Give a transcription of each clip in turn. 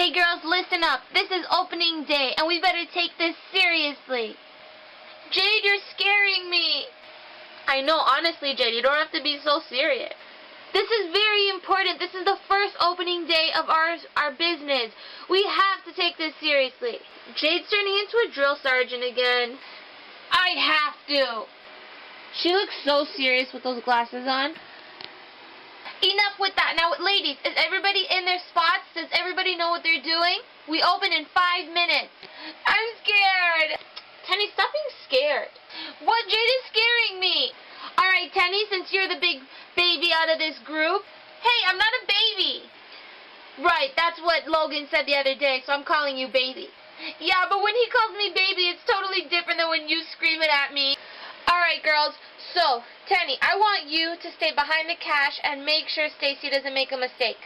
Okay, girls, listen up. This is opening day, and we better take this seriously. Jade, you're scaring me. I know, honestly, Jade, you don't have to be so serious. This is very important. This is the first opening day of our business. We have to take this seriously. Jade's turning into a drill sergeant again. I have to. She looks so serious with those glasses on. Enough with that. Now, ladies, is everybody in their spots? Does everybody know what they're doing? We open in 5 minutes. I'm scared. Tenny, stop being scared. What? Jade is scaring me. All right, Tenny, since you're the big baby out of this group. Hey, I'm not a baby. Right, that's what Logan said the other day, so I'm calling you baby. Yeah, but when he calls me baby, it's totally different than when you scream it at me. All right, girls. So, Tenny, I want you to stay behind the cash and make sure Stacy doesn't make a mistake.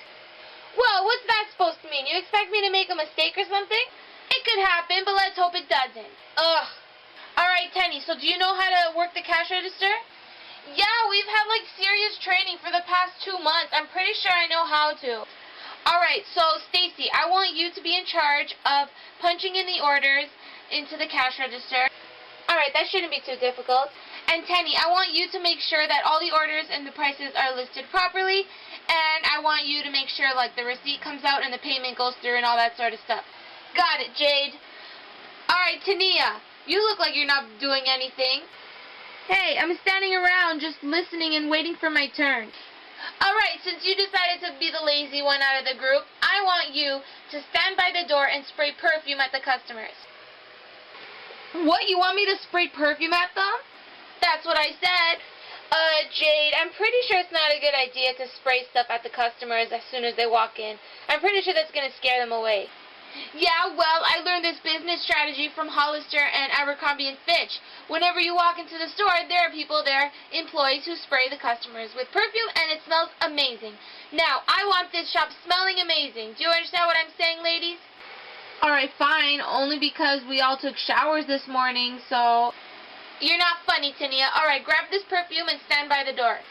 Well, what's that supposed to mean? You expect me to make a mistake or something? It could happen, but let's hope it doesn't. Ugh. All right, Tenny, so do you know how to work the cash register? Yeah, we've had, serious training for the past 2 months. I'm pretty sure I know how to. All right, so, Stacy, I want you to be in charge of punching in the orders into the cash register. All right, that shouldn't be too difficult. And Tenny, I want you to make sure that all the orders and the prices are listed properly, and I want you to make sure, the receipt comes out and the payment goes through and all that sort of stuff. Got it, Jade. All right, Taynia, you look like you're not doing anything. Hey, I'm standing around just listening and waiting for my turn. All right, since you decided to be the lazy one out of the group, I want you to stand by the door and spray perfume at the customers. What, you want me to spray perfume at them? That's what I said. Jade, I'm pretty sure it's not a good idea to spray stuff at the customers as soon as they walk in. I'm pretty sure that's going to scare them away. Yeah, well, I learned this business strategy from Hollister and Abercrombie & Fitch. Whenever you walk into the store, there are people there, employees, who spray the customers with perfume, and it smells amazing. Now, I want this shop smelling amazing. Do you understand what I'm saying, ladies? All right, fine, only because we all took showers this morning, so... You're not funny, Taynia. All right, grab this perfume and stand by the door.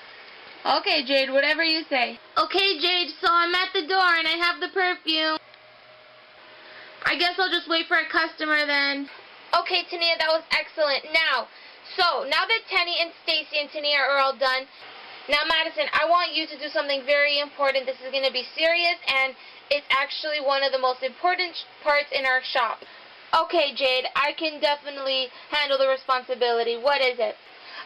Okay, Jade, whatever you say. Okay, Jade, so I'm at the door and I have the perfume. I guess I'll just wait for a customer then. Okay, Taynia, that was excellent. Now that Tenny and Stacy and Taynia are all done, now, Madison, I want you to do something very important. This is going to be serious, and it's actually one of the most important parts in our shop. Okay, Jade, I can definitely handle the responsibility. What is it?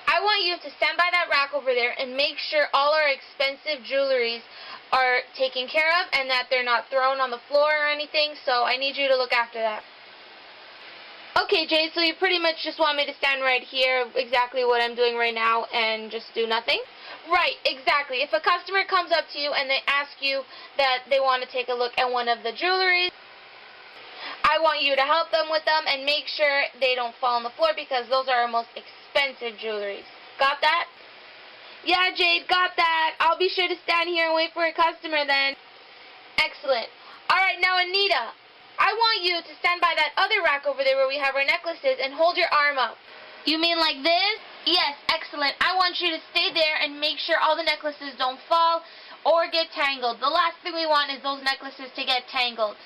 I want you to stand by that rack over there and make sure all our expensive jewelries are taken care of and that they're not thrown on the floor or anything, so I need you to look after that. Okay, Jade, so you pretty much just want me to stand right here, exactly what I'm doing right now, and just do nothing? Right, exactly. If a customer comes up to you and they ask you that they want to take a look at one of the jewelries, I want you to help them with them and make sure they don't fall on the floor because those are our most expensive jewelries. Got that? Yeah, Jade, got that. I'll be sure to stand here and wait for a customer then. Excellent. All right, now, Anita, I want you to stand by that other rack over there where we have our necklaces and hold your arm up. You mean like this? Yes, excellent. I want you to stay there and make sure all the necklaces don't fall or get tangled. The last thing we want is those necklaces to get tangled.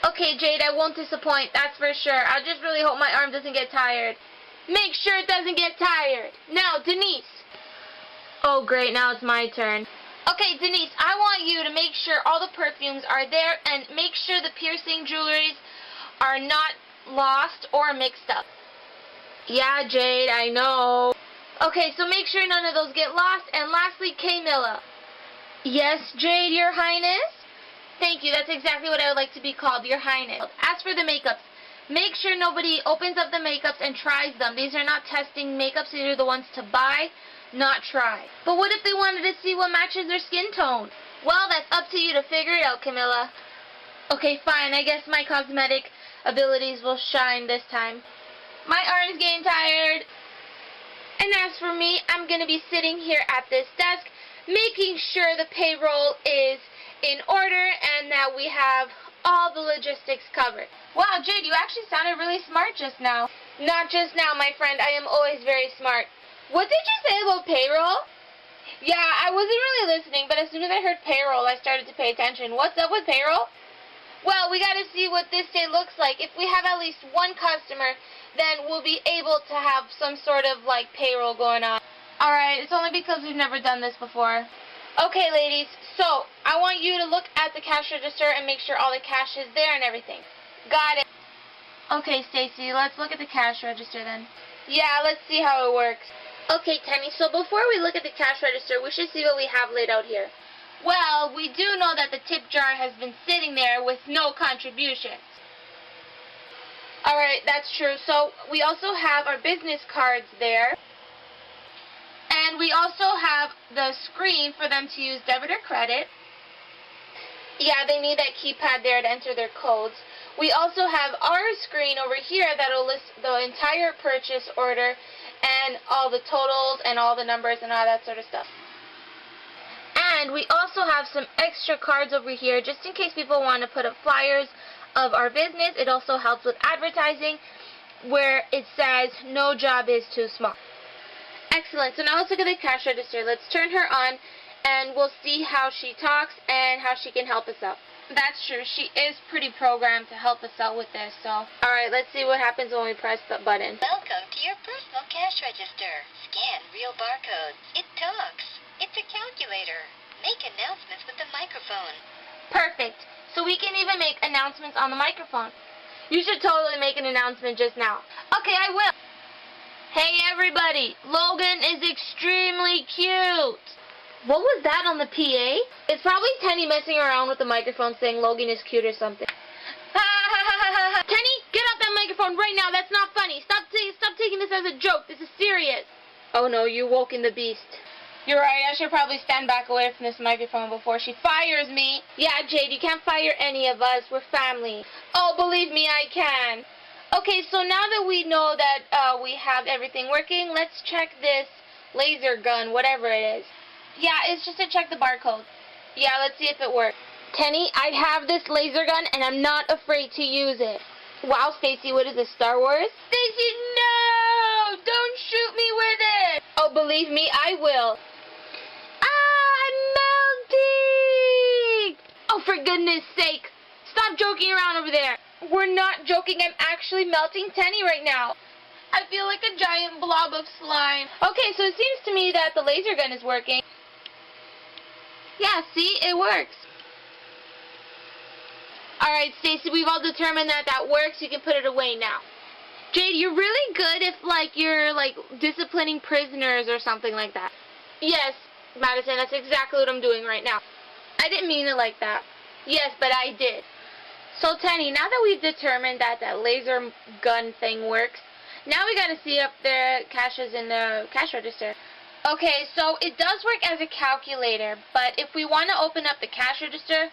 Okay, Jade, I won't disappoint, that's for sure. I just really hope my arm doesn't get tired. Make sure it doesn't get tired. Now, Denise. Oh, great, now it's my turn. Okay, Denise, I want you to make sure all the perfumes are there and make sure the piercing jewelries are not lost or mixed up. Yeah, Jade, I know. Okay, so make sure none of those get lost. And lastly, Camilla. Yes, Jade, Your Highness? Thank you. That's exactly what I would like to be called, Your Highness. As for the makeups, make sure nobody opens up the makeups and tries them. These are not testing makeups. These are the ones to buy, not try. But what if they wanted to see what matches their skin tone? Well, that's up to you to figure it out, Camilla. Okay, fine. I guess my cosmetic abilities will shine this time. My arm's getting tired. And as for me, I'm going to be sitting here at this desk, making sure the payroll is in order and that we have all the logistics covered. Wow, Jade, you actually sounded really smart just now. Not just now, my friend. I am always very smart. What did you say about payroll? Yeah, I wasn't really listening, but as soon as I heard payroll, I started to pay attention. What's up with payroll? Well, we gotta see what this day looks like. If we have at least one customer, then we'll be able to have some sort of, like, payroll going on. Alright, it's only because we've never done this before. Okay, ladies, so I want you to look at the cash register and make sure all the cash is there and everything. Got it. Okay, Stacy, let's look at the cash register then. Yeah, let's see how it works. Okay, Tenny, so before we look at the cash register, we should see what we have laid out here. Well, we do know that the tip jar has been sitting there with no contributions. Alright, that's true. So we also have our business cards there. And we also have the screen for them to use debit or credit. Yeah, they need that keypad there to enter their codes. We also have our screen over here that will list the entire purchase order and all the totals and all the numbers and all that sort of stuff. And we also have some extra cards over here just in case people want to put up flyers of our business. It also helps with advertising where it says no job is too small. Excellent. So now let's look at the cash register. Let's turn her on and we'll see how she talks and how she can help us out. That's true. She is pretty programmed to help us out with this. So, alright, let's see what happens when we press the button. Welcome to your personal cash register. Scan real barcodes. It talks. It's a calculator. Make announcements with the microphone. Perfect. So we can even make announcements on the microphone. You should totally make an announcement just now. Okay, I will. Hey everybody, Logan is extremely cute. What was that on the PA? It's probably Tenny messing around with the microphone saying Logan is cute or something. Tenny, get off that microphone right now. That's not funny. Stop taking this as a joke. This is serious. Oh no, you woke in the beast. You're right, I should probably stand back away from this microphone before she fires me. Yeah, Jade, you can't fire any of us. We're family. Oh, believe me, I can. Okay, so now that we know that we have everything working, let's check this laser gun, whatever it is. Yeah, it's just to check the barcode. Yeah, let's see if it works. Tenny, I have this laser gun, and I'm not afraid to use it. Wow, Stacy, what is this, Star Wars? Stacy, no! Don't shoot me with it! Oh, believe me, I will. I'm melting! Oh, for goodness sake! Stop joking around over there. We're not joking. I'm actually melting Tenny right now. I feel like a giant blob of slime. Okay, so it seems to me that the laser gun is working. Yeah, see? It works. Alright, Stacy, we've all determined that that works. You can put it away now. Jade, you're really good if, you're, disciplining prisoners or something like that. Yes, Madison, that's exactly what I'm doing right now. I didn't mean it like that. Yes, but I did. So, Tenny, now that we've determined that that laser gun thing works, now we gotta see up the cashes in the cash register. Okay, so it does work as a calculator, but if we want to open up the cash register,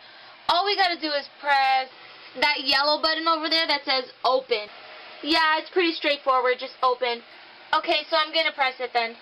all we gotta do is press that yellow button over there that says open. Yeah, it's pretty straightforward, just open. Okay, so I'm gonna press it then.